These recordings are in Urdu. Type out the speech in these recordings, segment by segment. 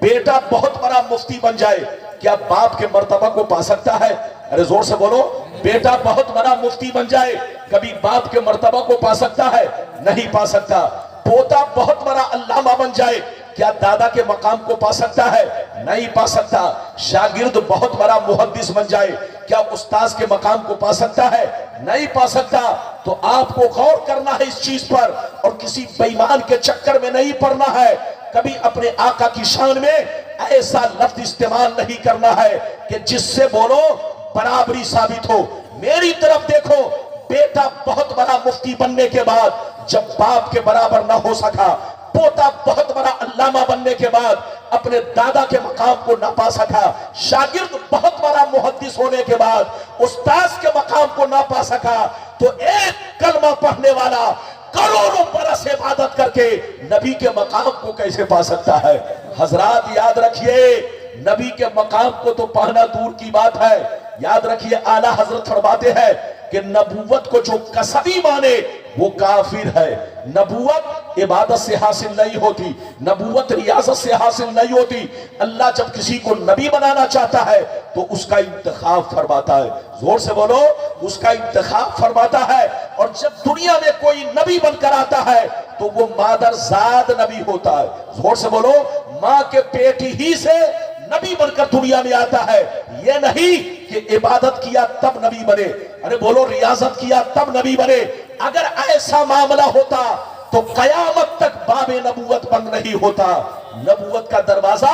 بیٹا بہت بڑا مفتی بن جائے کیا باپ کے مرتبہ کو پا سکتا ہے؟ ارے زور سے بولو. بیٹا بہت بڑا مفتی بن جائے کبھی باپ کے مرتبہ کو پا سکتا ہے؟ نہیں پا سکتا. پوتا بہت بڑا علامہ بن جائے کیا دادا کے مقام کو پا سکتا ہے؟ نہیں پا سکتا. شاگرد بہت بڑا محدث بن جائے کیا استاذ کے مقام کو پا سکتا ہے؟ نہیں پا سکتا. تو آپ کو غور کرنا ہے اس چیز پر اور کسی بے ایمان کے چکر میں نہیں پڑنا ہے. کبھی اپنے آقا کی شان میں ایسا لفظ استعمال نہیں کرنا ہے کہ جس سے بولو برابری ثابت ہو. میری طرف دیکھو, بیٹا بہت بڑا مفتی بننے کے بعد جب باپ کے برابر نہ ہو سکا, پوتا بہت بڑا علامہ بننے کے بعد اپنے دادا کے مقام کو نہ پا سکا, شاگرد بہت بڑا محدث ہونے کے بعد استاذ کے مقام کو نہ پا سکا, تو ایک کلمہ پڑھنے والا کروڑوں برس عبادت کر کے نبی کے مقام کو کیسے پا سکتا ہے؟ حضرات یاد رکھیے, نبی کے مقام کو تو پانا دور کی بات ہے. یاد رکھیے اعلیٰ حضرت فرماتے ہیں کہ نبوت کو جو قصبی مانے وہ کافر ہے. نبوت عبادت سے حاصل نہیں ہوتی, نبوت ریاضت سے حاصل نہیں ہوتی. اللہ جب کسی کو نبی بنانا چاہتا ہے تو اس کا انتخاب فرماتا ہے. زور سے بولو, اس کا انتخاب فرماتا ہے. اور جب دنیا میں کوئی نبی بن کر آتا ہے تو وہ مادر زاد نبی ہوتا ہے. زور سے بولو, ماں کے پیٹ ہی سے نبی بن کر دنیا میں آتا ہے. یہ نہیں کہ عبادت کیا تب نبی بنے, ارے بولو ریاضت کیا تب نبی بنے. اگر ایسا معاملہ ہوتا تو قیامت تک باب نبوت بند نہیں ہوتا, نبوت کا دروازہ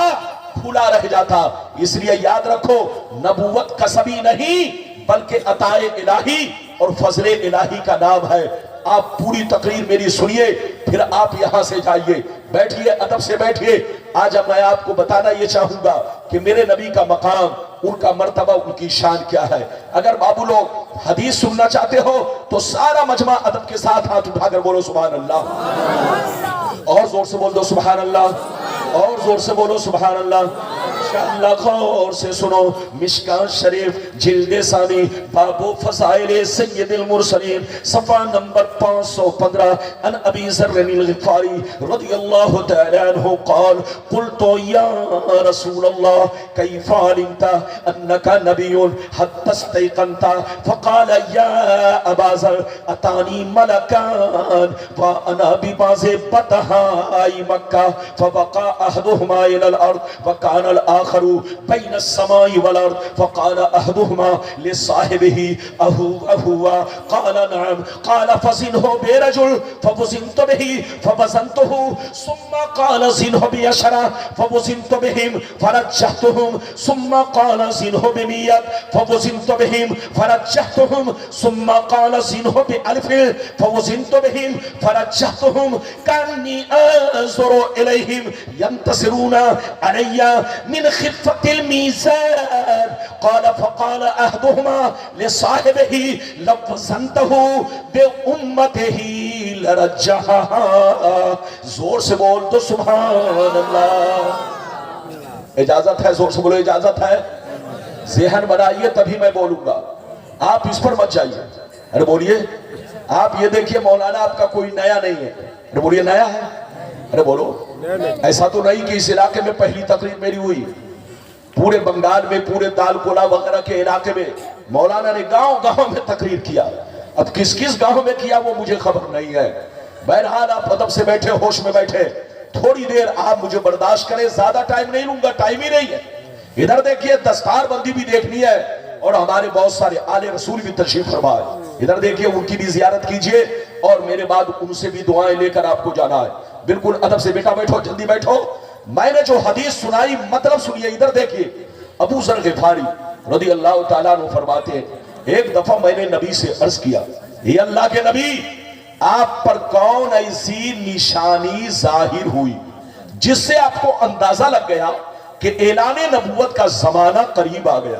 کھلا رہ جاتا. اس لیے یاد رکھو, نبوت قصبی نہیں بلکہ عطا الہی اور فضل الہی کا نام ہے. آپ پوری تقریر میری سنیے, پھر آپ یہاں سے جائیے, بیٹھیے, ادب سے بیٹھیے. آج میں آپ کو بتانا یہ چاہوں گا کہ میرے نبی کا مقام, ان کا مرتبہ, ان کی شان کیا ہے. اگر بابو لوگ حدیث سننا چاہتے ہو تو سارا مجمع ادب کے ساتھ ہاتھ اٹھا کر بولو سبحان اللہ, اور زور سے بول دو سبحان اللہ, اور زور سے بولو سبحان اللہ. انشاءاللہ غور سے سنو, مشکاۃ شریف جلد ثانی باب فضائل سید المرسلین صفحہ نمبر 515. ان ابی ذر الغفاری رضی اللہ تعالی عنہ قال قلت یا رسول اللہ کیف علمت انک نبی حتی استيقنت فقال یا ابا ذر اتانی ملکان وانا ببعض بطحاء مکہ فوقع احدهما الى الارض وكان الاخر بين السماء والارض فقال احدهما لصاحبه اهو قال نعم قال فزنه برجل فوزنت به فوزنته ثم قال زنه بعشرة فوزنت بهم فرجحتهم ثم قال زنه بمئة فوزنت بهم فرجحتهم ثم قال زنه بألف فوزنت بهم فرجحتهم كأني أنظر إليهم ينتصرون علي من خفة الميزان. قال فقال أحدهما لصاحبه لو وزنته بأمته لرجحها. زور سے بول تو سبحان اللہ. اجازت ہے, زور سے بولو اجازت ہے. ذہن بنائیے تبھی میں بولوں گا, آپ اس پر مت جائیے. ارے بولیے, آپ یہ دیکھیے مولانا آپ کا کوئی نیا نہیں ہے. ارے بولیے نیا ہے, ارے بولو. ایسا تو نہیں کہ اس علاقے میں پہلی تقریر میری ہوئی, پورے بنگال میں, پورے دال کولا وغیرہ کے علاقے میں مولانا نے گاؤں گاؤں میں تقریر کیا. اب کس کس گاؤں میں کیا وہ مجھے خبر نہیں ہے. بہرحال آپ ادب سے بیٹھے, ہوش میں بیٹھے, تھوڑی دیر آپ مجھے برداشت کریں, زیادہ ٹائم نہیں لوں گا, ٹائم ہی نہیں ہے. ادھر دیکھیے دستار بندی بھی دیکھنی ہے اور ہمارے بہت سارے آل رسول بھی تشریف فرما ہے. ادھر دیکھیے ان کی بھی زیارت کیجئے اور میرے بعد ان سے بھی دعائیں لے کر آپ کو جانا ہے. بالکل ادب سے بیٹا بیٹھو, جلدی بیٹھو. میں نے جو حدیث سنائی مطلب سنیے. ادھر دیکھیے, ابو ذر غفاری رضی اللہ تعالیٰ عنہ فرماتے ہیں ایک دفعہ میں نے نبی سے عرض کیا, یہ اللہ کے نبی آپ پر کون ایسی نشانی ظاہر ہوئی جس سے آپ کو اندازہ لگ گیا کہ اعلان نبوت کا زمانہ قریب آ گیا,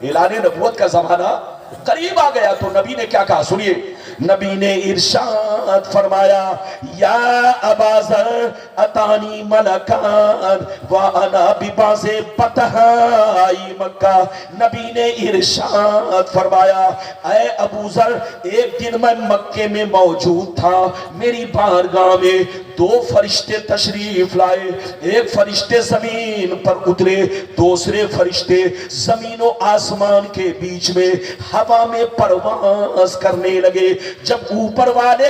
اعلان نبوت کا زمانہ قریب آ گیا. تو نبی نے کیا کہا سنیے, نبی نے ارشاد فرمایا یا ابا ذر اتانی ملکان وانا ببعض بطحائی مکہ. نبی نے ارشاد فرمایا اے ابو ذر ایک دن میں مکے میں موجود تھا, میری بارگاہ میں دو فرشتے تشریف لائے. ایک فرشتے زمین پر اترے, دوسرے فرشتے زمین و آسمان کے بیچ میں ہوا میں پرواز کرنے لگے. جب اوپر والے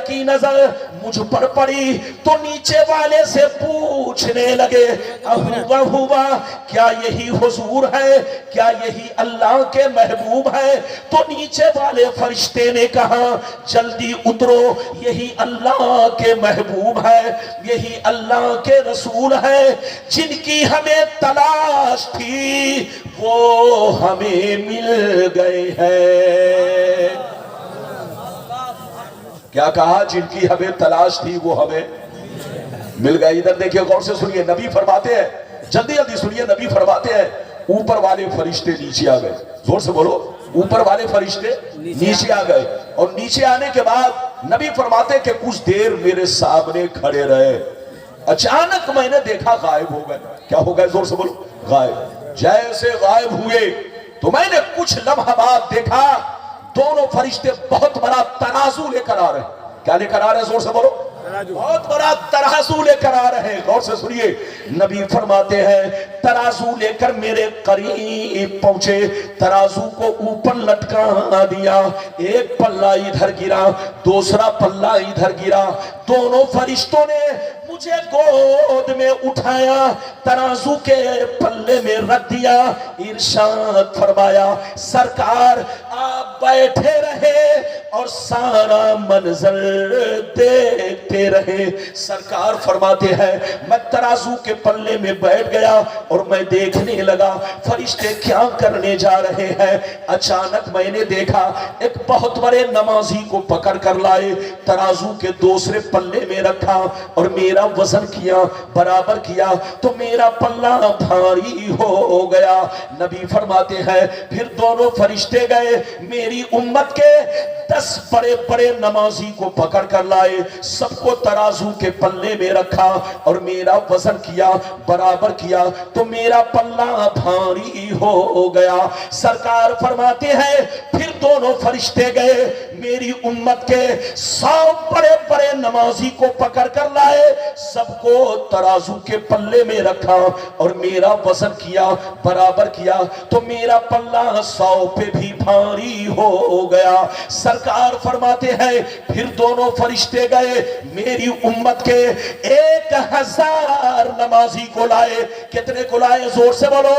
کی نظر مجھ پر پڑی تو نیچے والے سے پوچھنے لگے ہوا کیا یہی حضور ہے, کیا یہی اللہ کے محبوب ہے؟ تو نیچے والے فرشتے نے کہا جلدی اترو, یہی اللہ کے محبوب ہے, یہی اللہ کے رسول ہے جن کی ہمیں تلاش تھی, وہ ہمیں مل گئے ہیں. کیا کہا؟ جن کی ہمیں تلاش تھی وہ ہمیں مل گئے. ادھر دیکھیں غور سے سنیے, نبی فرماتے ہیں, جلدی جلدی سنیے, نبی فرماتے ہیں اوپر والے فرشتے نیچے آ گئے. زور سے بولو, اوپر والے فرشتے نیچے آ گئے. اور نیچے آنے کے بعد نبی فرماتے کہ کچھ دیر میرے سامنے کھڑے رہے. اچانک میں نے دیکھا غائب ہو گئے. کیا ہو گئے؟ زور سے بولو, غائب. جیسے غائب ہوئے تو میں نے کچھ لمحہ بعد دیکھا دونوں فرشتے بہت بڑا ترازو لے کر آ رہے ہیں. کیا لے کر آ رہے ہیں؟ زور سے بولو, بہت بڑا ترازو لے کر آ رہے ہیں. غور سے سنیے, نبی فرماتے ہیں ترازو لے کر میرے قریب پہنچے, ترازو کو اوپر لٹکا دیا, ایک پلہ ادھر گرا, دوسرا پلہ ادھر گرا. دونوں فرشتوں نے مجھے گود میں اٹھایا, ترازو کے پلے میں رکھ دیا. ارشاد فرمایا سرکار آپ بیٹھے رہے اور سارا منظر دیکھتے رہے. سرکار فرماتے ہیں میں ترازو کے پلے میں بیٹھ گیا اور میں دیکھنے لگا فرشتے کیا کرنے جا رہے ہیں. اچانک میں نے دیکھا ایک بہت بڑے نمازی کو پکڑ کر لائے, ترازو کے دوسرے پلے میں رکھا اور میرا وزن کیا, برابر کیا تو میرا پلہ بھاری ہو گیا. نبی فرماتے ہیں پھر دونوں فرشتے گئے میری امت کے 10 بڑے بڑے نمازی کو پکڑ کر لائے, سب کو ترازو کے پلے میں رکھا اور میرا وزن کیا, برابر کیا تو میرا پلہ بھاری ہو گیا. سرکار فرماتے ہیں پھر دونوں فرشتے گئے میری امت کے 100 بڑے بڑے نمازی کو پکڑ کر لائے, سب کو ترازو کے پلے میں رکھا اور میرا وزن کیا, برابر کیا تو میرا پلہ 100 پہ بھی بھاری ہو گیا. سرکار فرماتے ہیں پھر دونوں فرشتے گئے میری امت کے 1000 نمازی کو لائے. کتنے کو لائے؟ زور سے بولو,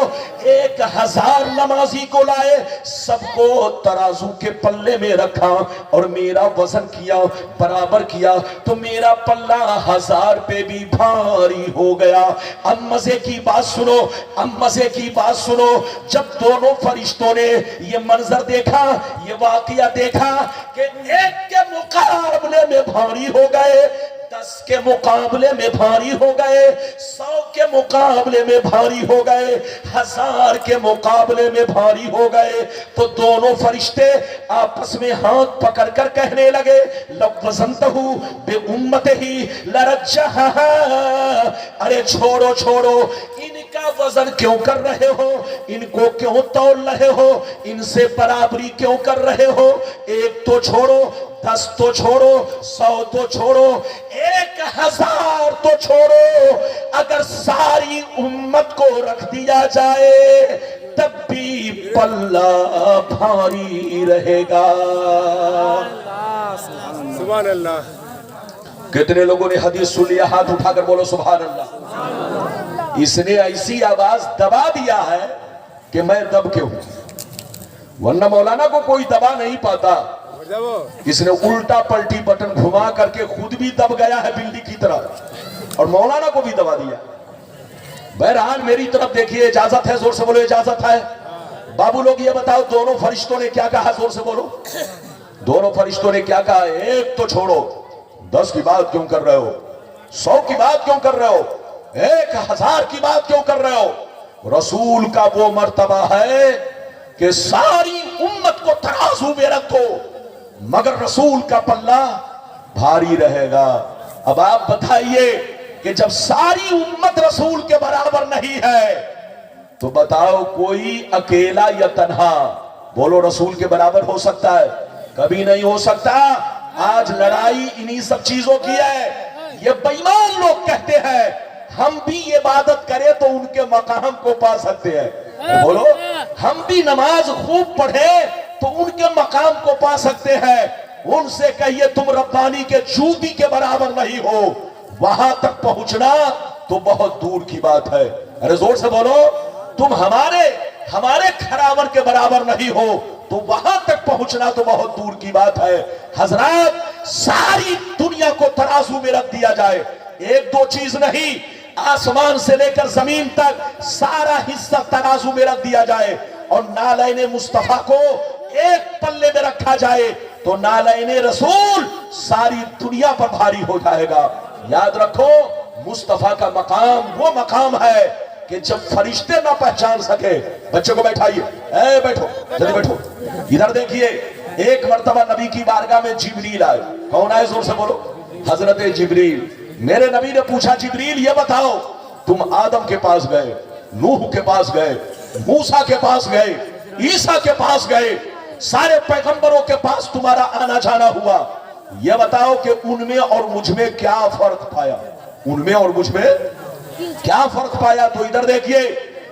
1000 نمازی کو لائے, سب کو ترازو کے پلے میں رکھا اور میرا وزن کیا, برابر کیا تو میرا پلہ 1000 پہ بھی بھاری ہو گیا. اب مزے کی بات سنو, اب مزے کی بات سنو, جب دونوں فرشتوں نے یہ منظر دیکھا, یہ واقعہ دیکھا کہ ایک کے مقابلے میں بھاری ہو گئے, 10 کے مقابلے میں بھاری ہو گئے, 100 کے مقابلے میں بھاری ہو گئے, 1000 کے مقابلے میں بھاری ہو گئے, تو دونوں فرشتے آپس میں ہاتھ پکڑ کر کہنے لگے لو وزنتہ بے امت ہی لرجہا, ارے چھوڑو چھوڑو, ان کا وزن کیوں کر رہے ہو, ان کو کیوں تول رہے ہو, ان سے برابری کیوں کر رہے ہو, ایک تو چھوڑو, 10 تو چھوڑو, 100 تو چھوڑو, 1000 تو چھوڑو, اگر ساری امت کو رکھ دیا جائے تب بھی پلہ بھاری رہے گا. سبحان اللہ. کتنے لوگوں نے حدیث سن لیا؟ ہاتھ اٹھا کر بولو سبحان اللہ. اس نے ایسی آواز دبا دیا ہے کہ میں دب کے ہوں, ورنہ مولانا کو کوئی دبا نہیں پاتا. اس نے الٹا پلٹی بٹن گھما کر کے خود بھی دب گیا ہے بلی کی طرح اور مولانا کو بھی دبا دیا. بہرحال میری طرف دیکھیے, اجازت ہے؟ زور سے بولو اجازت ہے. بابو لوگ یہ بتاؤ دونوں فرشتوں نے کیا کہا؟ زور سے بولو. دونوں فرشتوں نے کیا کہا؟ ایک تو چھوڑو, 10 کی بات کیوں کر رہے ہو, 100 کی بات کیوں کر رہے ہو, 1000 کی بات کیوں کر رہے ہو. رسول کا وہ مرتبہ ہے کہ ساری امت کو ترازو میں رکھ دو مگر رسول کا پلہ بھاری رہے گا۔ اب آپ بتائیے کہ جب ساری امت رسول کے برابر نہیں ہے تو بتاؤ کوئی اکیلا یا تنہا بولو رسول کے برابر ہو سکتا ہے؟ کبھی نہیں ہو سکتا۔ آج لڑائی انہی سب چیزوں کی ہے۔ یہ بے ایمان لوگ کہتے ہیں ہم بھی عبادت کریں تو ان کے مقام کو پا سکتے ہیں، بولو ہم بھی نماز خوب پڑھیں تو ان کے مقام کو پا سکتے ہیں۔ ان سے کہیے تم ربانی کے جوتی کے برابر نہیں ہو، وہاں تک پہنچنا تو بہت دور کی بات ہے۔ ارے زور سے بولو، تم ہمارے کھراون کے برابر نہیں ہو تو وہاں تک پہنچنا تو بہت دور کی بات ہے۔ حضرات ساری دنیا کو ترازو میں رکھ دیا جائے، ایک دو چیز نہیں، آسمان سے لے کر زمین تک سارا حصہ ترازو میں رکھ دیا جائے اور نالین مصطفیٰ کو ایک پلے میں رکھا جائے تو نالین رسول ساری دنیا پر بھاری ہو جائے گا۔ یاد رکھو مصطفیٰ کا مقام وہ مقام ہے کہ جب فرشتے نہ پہچان سکے۔ بچے کو بیٹھائیے، اے بیٹھو جلدی بیٹھو، ادھر دیکھیے۔ ایک مرتبہ نبی کی بارگاہ میں جبریل آئے۔ کون آئے؟ زور سے بولو، حضرت جبریل۔ میرے نبی نے پوچھا جبریل یہ بتاؤ تم آدم کے پاس گئے، نوح کے پاس گئے، موسیٰ کے پاس گئے، عیسیٰ کے پاس گئے، سارے پیغمبروں کے پاس تمہارا آنا جانا ہوا، یہ بتاؤ کہ ان میں اور مجھ میں کیا فرق پایا؟ ان میں اور مجھ میں کیا فرق پایا؟ تو ادھر دیکھیے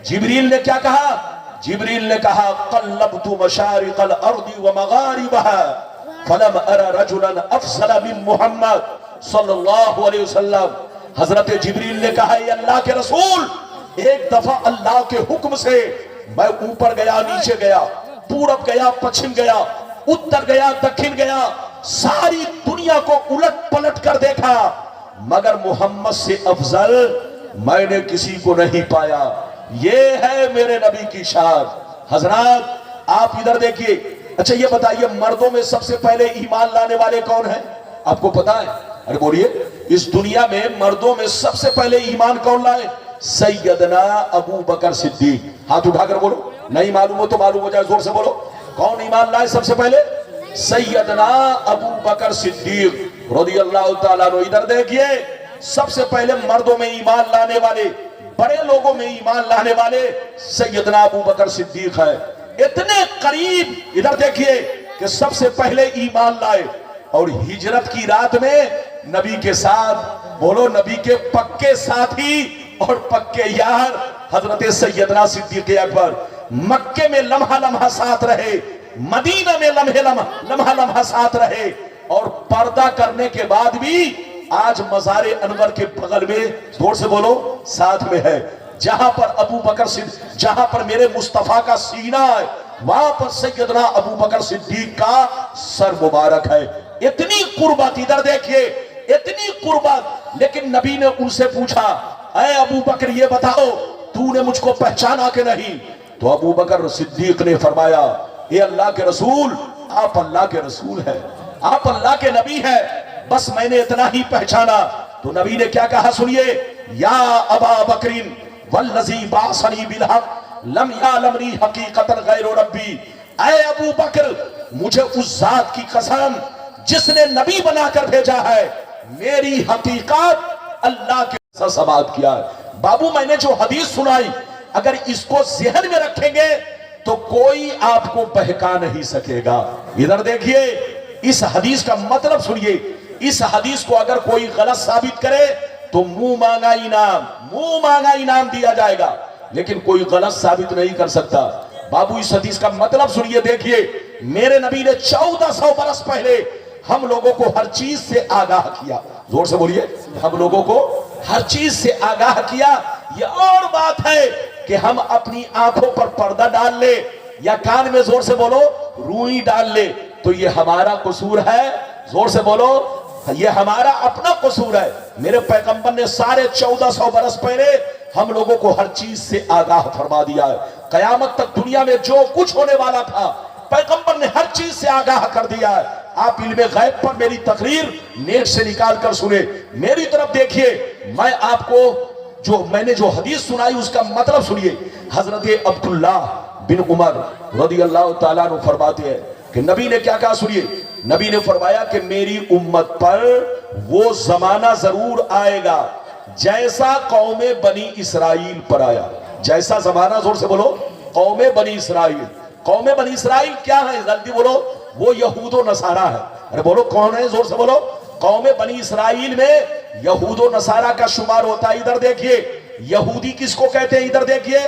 جبریل نے کیا کہا؟ جبریل نے کہا قلبت مشارق الارض ومغاربها فلم ارى رجلا افضل من محمد صلی اللہ علیہ وسلم۔ حضرت جبریل نے کہا اے اللہ کے رسول، ایک دفعہ اللہ کے حکم سے میں اوپر گیا، نیچے گیا، پورب گیا، پچھم گیا، اتر گیا، دکھن گیا، ساری دنیا کو الٹ پلٹ کر دیکھا مگر محمد سے افضل میں نے کسی کو نہیں پایا۔ یہ ہے میرے نبی کی شان۔ حضرات آپ ادھر دیکھیے، اچھا یہ بتائیے مردوں میں سب سے پہلے ایمان لانے والے کون ہیں؟ آپ کو پتا ہے؟ ارے بولیے، اس دنیا میں مردوں میں سب سے پہلے ایمان کون لائے؟ سیدنا ابو بکر صدیق۔ ہاتھ اٹھا کر بولو، نہیں معلوم ہو تو معلوم ہو جائے، زور سے بولو۔ کون ایمان لائے سب سے پہلے؟ سیدنا ابو بکر صدیق رضی اللہ تعالیٰ عنہ۔ ادھر دیکھیے سب سے پہلے مردوں میں ایمان لانے والے، بڑے لوگوں میں ایمان لانے والے سیدنا ابو بکر صدیق ہے۔ اتنے قریب ادھر دیکھیے کہ سب سے پہلے ایمان لائے اور ہجرت کی رات میں نبی کے ساتھ، بولو نبی کے پکے ساتھی اور پکے یار حضرت سیدنا صدیق اکبر مکے میں لمحہ لمحہ ساتھ رہے، مدینہ میں لمحہ لمحہ ساتھ رہے اور پردہ کرنے کے بعد بھی آج مزار انور کے بغل میں زور سے بولو ساتھ میں ہے۔ جہاں پر ابو بکر صدیق، جہاں پر میرے مصطفیٰ کا سینہ ہے وہاں پر سیدنا ابو بکر صدیق کا سر مبارک ہے۔ اتنی قربت، ادھر دیکھیے اتنی قربت۔ لیکن نبی نے ان سے پوچھا اے ابو بکر یہ بتاؤ تو نے مجھ کو پہچانا کہ نہیں؟ تو ابو بکر صدیق نے فرمایا اے اللہ کے رسول، آپ اللہ کے رسول ہیں، آپ اللہ کے نبی ہیں، بس میں نے اتنا ہی پہچانا۔ تو نبی نے کیا کہا سنیے، یا ابا بکرین والذی بعثنی بالحق لم یعلمنی حقیقتا غیر ربی، اے ابو بکر مجھے اس ذات کی قسم جس نے نبی بنا کر بھیجا ہے، میری حقیقت اللہ کے ساتھ ثابت کیا ہے۔ بابو میں نے جو حدیث سنائی اگر اس کو ذہن میں رکھیں گے تو کوئی آپ کو بہکا نہیں سکے گا۔ ادھر دیکھیے اس حدیث کا مطلب سنیے، اس حدیث کو اگر کوئی غلط ثابت کرے تو منہ مانگا انعام دیا جائے گا، لیکن کوئی غلط ثابت نہیں کر سکتا۔ بابو اس حدیث کا مطلب سنیے، دیکھیے میرے نبی نے 1400 برس پہلے ہم لوگوں کو ہر چیز سے آگاہ کیا، زور سے بولیے، ہم لوگوں کو ہر چیز سے آگاہ کیا۔ یہ اور بات ہے کہ ہم اپنی آنکھوں پر پردہ ڈال لے یا کان میں زور سے بولو روئی ڈال لے تو یہ ہمارا قصور ہے، زور سے بولو یہ ہمارا اپنا قصور ہے۔ میرے پیغمبر نے سارے 1400 برس پہلے ہم لوگوں کو ہر چیز سے آگاہ فرما دیا ہے۔ قیامت تک دنیا میں جو کچھ ہونے والا تھا پیغمبر نے ہر چیز سے آگاہ کر دیا ہے۔ آپ علم غیب پر میری تقریر نیٹ سے نکال کر سنے، میری طرف دیکھیے، میں آپ کو میں نے جو حدیث سنائی اس کا مطلب سنیے۔ حضرت عبداللہ بن عمر رضی اللہ تعالیٰ عنہ فرماتے ہیں کہ نبی نے کیا کہا سنیے، نبی نے فرمایا کہ میری امت پر وہ زمانہ ضرور آئے گا جیسا قوم بنی اسرائیل پر آیا. جیسا زمانہ، زور سے بولو، قوم بنی اسرائیل. قوم بنی اسرائیل کیا ہے؟ جلدی بولو، وہ یہود و نصارہ ہے. ارے بولو کون ہے، زور سے بولو. قوم بنی اسرائیل میں یہود و نصارہ کا شمار ہوتا ہے. ادھر دیکھیے یہودی کس کو کہتے ہیں، ادھر دیکھیے،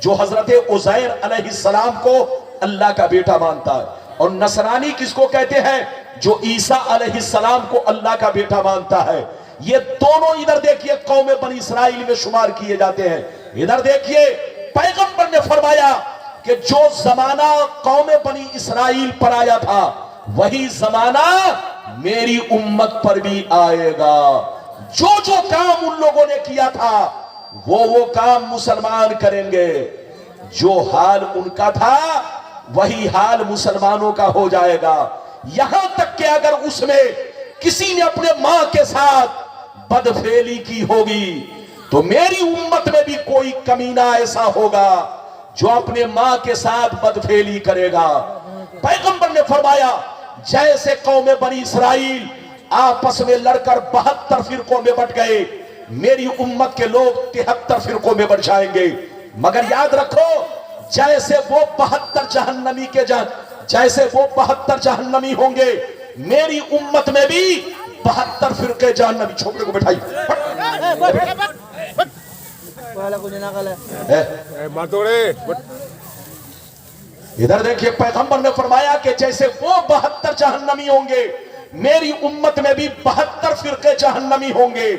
جو حضرت عزیر علیہ السلام کو اللہ کا بیٹا مانتا ہے. اور نصرانی کس کو کہتے ہیں؟ جو عیسیٰ علیہ السلام کو اللہ کا بیٹا مانتا ہے. یہ دونوں ادھر دیکھیے قوم بنی اسرائیل میں شمار کیے جاتے ہیں. ادھر دیکھیے پیغمبر نے فرمایا کہ جو زمانہ قوم بنی اسرائیل پر آیا تھا وہی زمانہ میری امت پر بھی آئے گا. جو جو کام ان لوگوں نے کیا تھا وہ کام مسلمان کریں گے. جو حال ان کا تھا وہی حال مسلمانوں کا ہو جائے گا. یہاں تک کہ اگر اس میں کسی نے اپنے ماں کے ساتھ بدفعلی کی ہوگی تو میری امت میں بھی کوئی کمینہ ایسا ہوگا جو اپنے ماں کے ساتھ بدفعلی کرے گا. پیغمبر نے فرمایا جیسے قوم بنی اسرائیل آپس میں لڑ کر 72 فرقوں میں بٹ گئے، میری امت کے لوگ 73 فرقوں میں بٹ جائیں گے. مگر یاد رکھو جیسے وہ 72 جہنمی جیسے وہ 72 جہنمی ہوں گے، میری امت میں بھی 72 فرقے جہنمی. چھوکرے کو بٹھائی. ادھر دیکھیے پیغمبر نے فرمایا کہ جیسے وہ 72 جہنمی ہوں گے، میری امت میں بھی 72 فرقے جہنمی ہوں گے،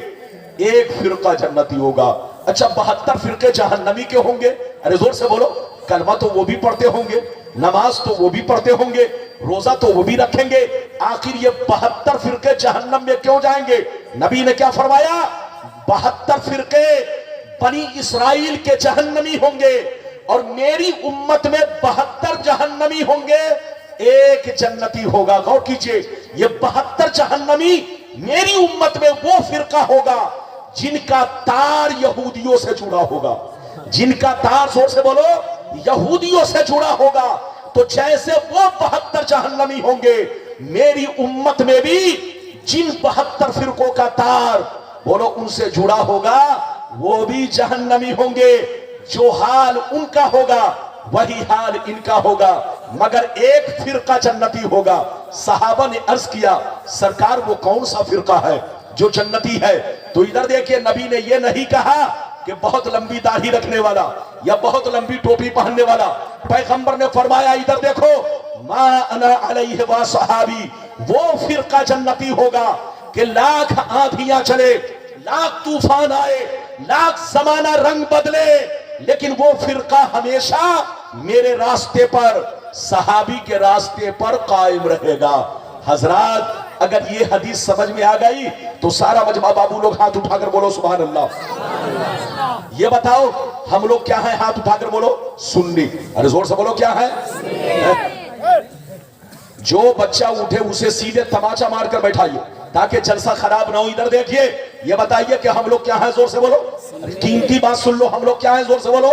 ایک فرقہ جنتی ہوگا. اچھا 72 فرقے جہنمی کے ہوں گے، ارے زور سے بولو. کلمہ تو وہ بھی پڑھتے ہوں گے، نماز تو وہ بھی پڑھتے ہوں گے، روزہ تو وہ بھی رکھیں گے، آخر یہ 72 فرقے جہنم میں کیوں جائیں گے؟ نبی نے کیا فرمایا؟ 72 فرقے بنی اسرائیل کے جہنمی ہوں گے اور میری امت میں 72 جہنمی ہوں گے، ایک جنتی ہوگا. غور کیجئے، یہ 72 جہنمی میری امت میں وہ فرقہ ہوگا جن کا تار یہودیوں سے جڑا ہوگا. جن کا تار، زور سے بولو، یہودیوں سے جڑا ہوگا. تو جیسے وہ 72 جہنمی ہوں گے، میری امت میں بھی جن 72 فرقوں کا تار، بولو، ان سے جڑا ہوگا وہ بھی جہنمی ہوں گے. جو حال ان کا ہوگا وہی حال ان کا ہوگا، مگر ایک فرقہ جنتی ہوگا. صحابہ نے عرض کیا سرکار وہ کون سا فرقہ ہے جو جنتی ہے؟ تو ادھر دیکھیں نبی نے یہ نہیں کہا کہ بہت لمبی داڑھی رکھنے والا یا بہت لمبی ٹوپی پہننے والا. پیغمبر نے فرمایا ادھر دیکھو، ما انا علیہ و صحابی، وہ فرقہ جنتی ہوگا کہ لاکھ آندھیاں چلے، لاکھ طوفان آئے، لاکھ زمانہ رنگ بدلے، لیکن وہ فرقہ ہمیشہ میرے راستے پر، صحابی کے راستے پر قائم رہے گا. حضرات اگر یہ حدیث سمجھ میں آ گئی تو سارا مجمع بابو لوگ ہاتھ اٹھا کر بولو سبحان اللہ. یہ بتاؤ ہم لوگ کیا ہیں؟ ہاتھ اٹھا کر بولو سنی. ارے زور سے بولو کیا ہے؟ جو بچہ اٹھے اسے سیدھے تماچا مار کر بیٹھائیے تاکہ جلسہ خراب نہ ہو. ادھر دیکھیے، یہ بتائیے کہ ہم لوگ کیا ہیں؟ زور سے بولو. قیمتی بات سن لو، ہم لوگ کیا ہیں؟ زور سے بولو.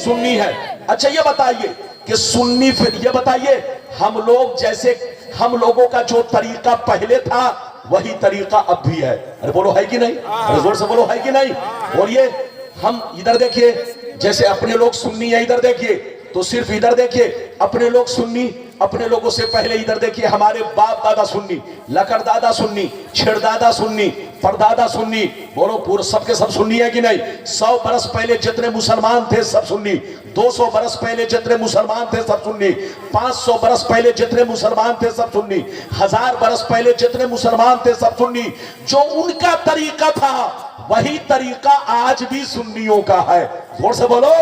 سنی ہے. اچھا یہ بتائیے کہ سنی، پھر یہ بتائیے ہم لوگ جیسے ہم لوگوں کا جو طریقہ پہلے تھا وہی طریقہ اب بھی ہے. ارے بولو ہے کہ نہیں؟ ارے زور سے بولو ہے کہ نہیں؟ اور یہ ہم ادھر دیکھیے جیسے اپنے لوگ سنی ہیں، ادھر دیکھیے تو صرف ادھر دیکھیے اپنے لوگ سنی، اپنے لوگوں سے پہلے ادھر دیکھیے ہمارے باپ دادا سنی، لکڑ دادا سنی، چھڑ دادا سنی، پردادا سنی. بولو پورا سب کے سب سنی ہے کہ نہیں؟ 100 برس پہلے جتنے مسلمان تھے سب سنی، 200 برس پہلے جتنے مسلمان تھے سب سنی، 500 برس پہلے جتنے مسلمان تھے سب سنی، 1000 برس پہلے جتنے مسلمان تھے سب سنی. جو ان کا طریقہ تھا وہی طریقہ آج بھی سنیوں کا ہے. زور سے بولو،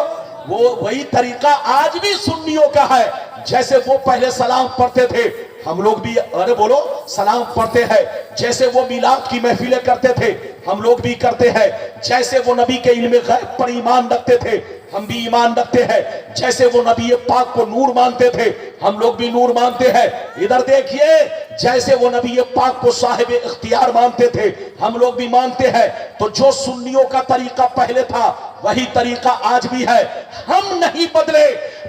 وہی طریقہ آج بھی سنیوں کا ہے. جیسے وہ پہلے سلام پڑھتے تھے ہم لوگ بھی، ارے بولو، سلام پڑھتے ہیں. جیسے وہ میلاد کی محفلیں کرتے تھے ہم لوگ بھی کرتے ہیں. جیسے وہ نبی کے علم غیب پر ایمان رکھتے تھے ہم بھی ایمان رکھتے ہیں. جیسے وہ نبی پاک کو نور مانتے تھے ہم لوگ بھی نور مانتے ہیں. ادھر دیکھیے جیسے وہ نبی پاک کو صاحب اختیار مانتے تھے ہم لوگ بھی مانتے ہیں. تو جو سنیوں کا طریقہ پہلے تھا وہی طریقہ آج بھی ہے. ہم نہیں بدلے،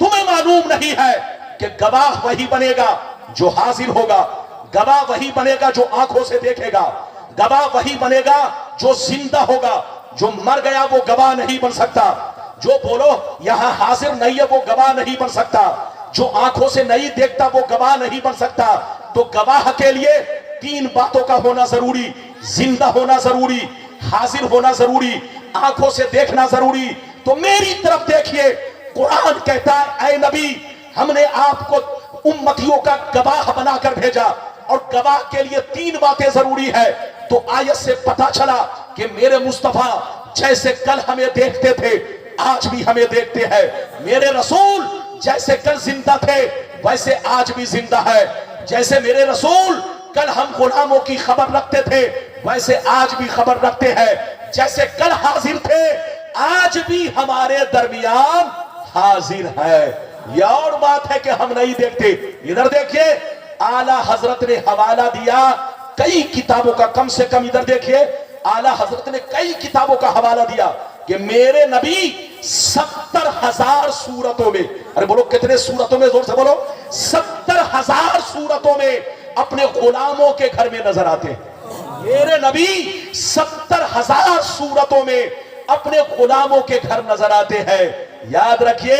تمہیں معلوم نہیں ہے کہ گواہ وہی بنے گا جو حاضر ہوگا، گواہ وہی بنے گا جو آنکھوں سے دیکھے گا، گواہ وہی بنے گا جو زندہ ہوگا، جو مر گیا وہ گواہ نہیں بن سکتا، جو بولو یہاں حاضر نہیں ہے وہ گواہ نہیں بن سکتا، جو آنکھوں سے نہیں دیکھتا وہ گواہ نہیں بن سکتا۔ تو گواہ کے لیے تین باتوں کا ہونا ضروری، زندہ ہونا ضروری، حاضر ہونا ضروری، آنکھوں سے دیکھنا ضروری۔ تو میری طرف دیکھیے، قرآن کہتا ہے اے نبی ہم نے آپ کو امتیوں کا گواہ بنا کر بھیجا، اور گواہ کے لیے تین باتیں ضروری ہے۔ تو آیت سے پتا چلا کہ میرے مصطفیٰ جیسے کل ہمیں دیکھتے تھے آج بھی ہمیں دیکھتے ہیں، میرے رسول جیسے کل زندہ تھے ویسے آج بھی زندہ ہے، جیسے میرے رسول کل ہم غلاموں کی خبر رکھتے تھے ویسے آج بھی خبر رکھتے ہیں، جیسے کل حاضر تھے آج بھی ہمارے درمیان حاضر ہے۔ یہ اور بات ہے کہ ہم نہیں دیکھتے۔ ادھر دیکھیے اعلیٰ حضرت نے حوالہ دیا کئی کتابوں کا، کم سے کم ادھر دیکھیے اعلیٰ حضرت نے کئی کتابوں کا حوالہ دیا کہ میرے نبی 70,000 سورتوں میں، ارے بولو کتنے سورتوں میں، زور سے بولو، 70,000 سورتوں میں اپنے غلاموں کے گھر میں نظر آتے ہیں۔ میرے نبی 70,000 سورتوں میں اپنے غلاموں کے گھر نظر آتے ہیں۔ یاد رکھیے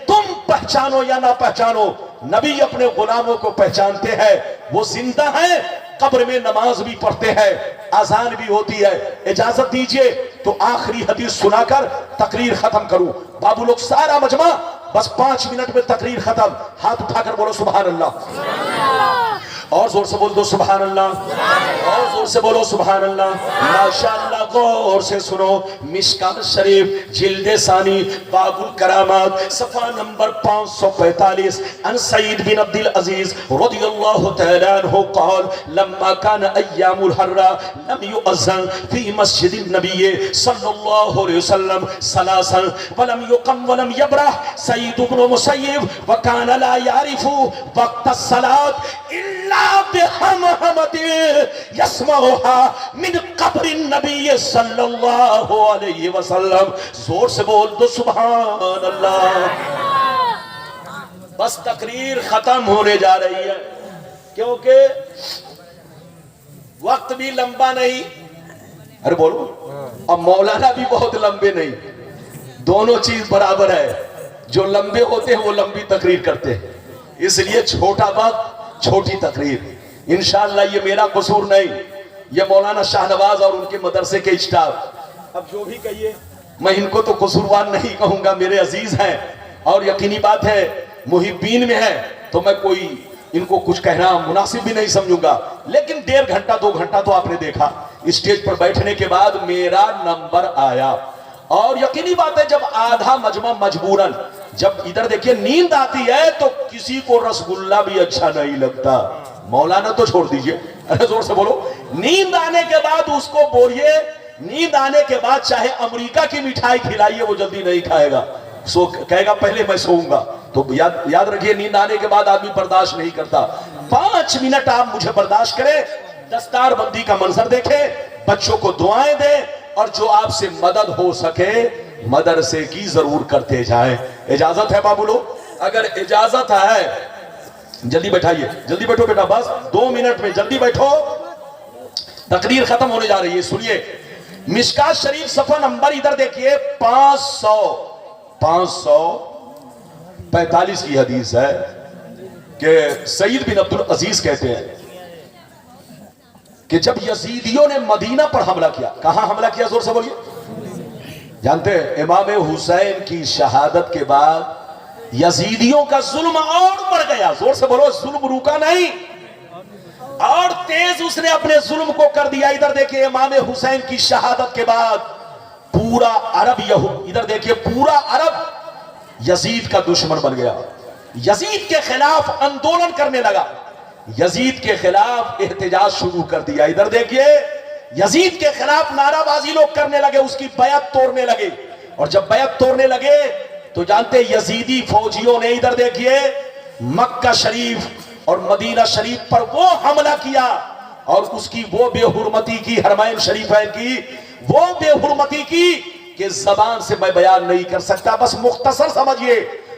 تم پہچانو یا نہ پہچانو، نبی اپنے غلاموں کو پہچانتے ہیں، وہ زندہ ہیں، قبر میں نماز بھی پڑھتے ہیں، اذان بھی ہوتی ہے۔ اجازت دیجئے تو آخری حدیث سنا کر تقریر ختم کروں۔ بابو لوگ سارا مجمع بس 5 منٹ میں تقریر ختم، ہاتھ اٹھا کر بولو سبحان اللہ، اور زور سے بول دو سبحان اللہ، اور زور سے بولو سبحان اللہ۔ ماشاءاللہ غور سے سنو، مشکات شریف جلد ثانی باب الکرامات صفحہ نمبر 545، ان سعید بن عبد العزیز رضی اللہ تعالی عنہ قال لما كان ایام الحرہ لم يؤذن في مسجد النبی صلی اللہ علیہ وسلم ثلاثا ولم يقم ولم يبرح سعید بن مسیب وكان لا يعرف وقت الصلاة الا بحمحمت يسمعها من قبر النبی صلی اللہ علیہ وسلم۔ زور سے بول دو سبحان اللہ۔ بس تقریر ختم ہونے جا رہی ہے کیونکہ وقت بھی لمبا نہیں، ارے بولو، اب مولانا بھی بہت لمبے نہیں، دونوں چیز برابر ہے، جو لمبے ہوتے ہیں وہ لمبی تقریر کرتے ہیں، اس لیے چھوٹا وقت چھوٹی تقریر۔ انشاءاللہ یہ میرا قصور نہیں، یہ مولانا شاہ نواز اور ان کے مدرسے کے اسٹاف، اب جو بھی کہیے میں ان کو تو قصوروار نہیں کہوں گا، میرے عزیز ہیں اور یقینی بات ہے محبین میں ہے، تو میں کوئی ان کو کچھ کہنا مناسب بھی نہیں سمجھوں گا، لیکن 1.5 گھنٹہ 2 گھنٹہ تو آپ نے دیکھا، اسٹیج پر بیٹھنے کے بعد میرا نمبر آیا، اور یقینی بات ہے جب آدھا مجمع مجبوراً، جب ادھر دیکھیے نیند آتی ہے تو کسی کو رسگلہ بھی اچھا نہیں لگتا، مولانا تو چھوڑ دیجئے، ارے زور سے بولو، نیند آنے کے بعد اس کو بولیے، نیند آنے کے بعد چاہے امریکہ کی مٹھائی کھلائیے وہ جلدی نہیں کھائے گا، سو کہے گا پہلے میں سوؤں گا۔ تو یاد رکھیے نیند آنے کے بعد آدمی برداشت نہیں کرتا۔ 5 منٹ آپ مجھے برداشت کریں، دستار بندی کا منظر دیکھیں، بچوں کو دعائیں دیں، اور جو آپ سے مدد ہو سکے مدرسے کی ضرور کرتے جائیں۔ اجازت ہے بابو لوگ؟ اگر اجازت ہے جلدی بیٹھائیے، جلدی بیٹھو بیٹا، بس 2 منٹ میں جلدی بیٹھو، تقریر ختم ہونے جا رہی ہے۔ سنیے مشکات شریف صفحہ نمبر ادھر دیکھیے 545 کی حدیث ہے کہ سعید بن عبد العزیز کہتے ہیں کہ جب یزیدیوں نے مدینہ پر حملہ کیا، کہاں حملہ کیا زور سے بولیے؟ جانتے ہیں امام حسین کی شہادت کے بعد یزیدیوں کا ظلم اور بڑھ گیا، زور سے بولو، ظلم رکا نہیں، اور تیز اس نے اپنے ظلم کو کر دیا۔ ادھر دیکھیں امام حسین کی شہادت کے بعد پورا عرب ادھر دیکھیں پورا عرب یزید کا دشمن بن گیا، یزید کے خلاف اندولن کرنے لگا، یزید کے خلاف احتجاج شروع کر دیا۔ ادھر دیکھیے یزید کے خلاف نعرہ بازی لوگ کرنے لگے، اس کی بیعت توڑنے لگے، اور جب بیعت توڑنے لگے تو جانتے یزیدی فوجیوں نے ادھر دیکھیے مکہ شریف اور مدینہ شریف پر وہ حملہ کیا، اور اس کی وہ بے حرمتی کی، حرمین شریفین کی وہ بے حرمتی کی کہ زبان سے میں بیان نہیں کر سکتا۔ بس مختصر سمجھئے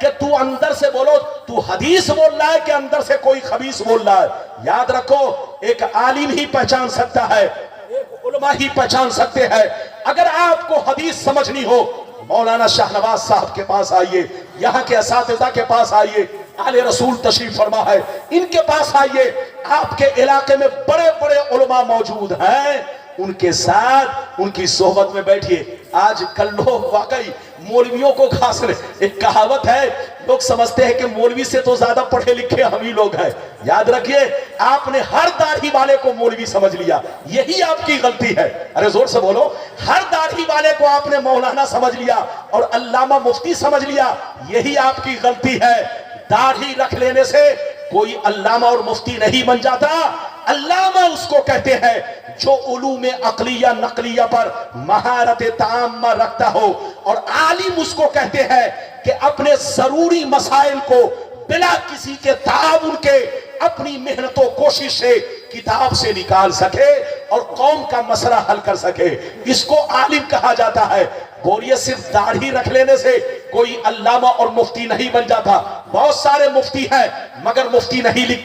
کہ تو اندر سے بولو تو حدیث بول رہا ہے کہ اندر سے کوئی خبیث بول رہا ہے. یاد رکھو ایک عالم ہی پہچان سکتا ہے, ایک علماء ہی پہچان سکتے ہیں. اگر آپ کو حدیث سمجھنی ہو مولانا شاہ نواز صاحب کے پاس آئیے, یہاں کے اساتذہ کے پاس آئیے, آل رسول تشریف فرما ہے, ان کے پاس آئیے. آپ کے علاقے میں بڑے بڑے علماء موجود ہیں, ان کے ساتھ ان کی صحبت میں بیٹھیے. آج کل لوگ واقعی مولویوں کو خاص رہے. ایک کہاوت ہے, لوگ سمجھتے ہیں کہ مولوی سے تو زیادہ پڑھے لکھے ہم ہی لوگ ہیں. یاد رکھیے آپ نے ہر داڑھی والے کو مولوی سمجھ لیا, یہی آپ کی غلطی ہے. ارے زور سے بولو, ہر داڑھی والے کو آپ نے مولانا سمجھ لیا اور علامہ مفتی سمجھ لیا, یہی آپ کی غلطی ہے. داڑھی رکھ لینے سے کوئی علامہ اور مفتی نہیں بن جاتا. علامہ اس کو کہتے ہیں جو علوم عقلیہ نقلیہ پر مہارت تامہ رکھتا ہو, اور عالم اس کو کہتے ہیں کہ اپنے ضروری مسائل کو بلا کسی کے تعاون کے اپنی محنت و کوشش سے کتاب سے نکال سکے اور قوم کا مسئلہ حل کر سکے. اس کو عالم کہا جاتا ہے. بولیے صرف داڑھی رکھ لینے سے کوئی علامہ اور مفتی نہیں بن جاتا. بہت سارے مفتی ہیں مگر مفتی نہیں لکھ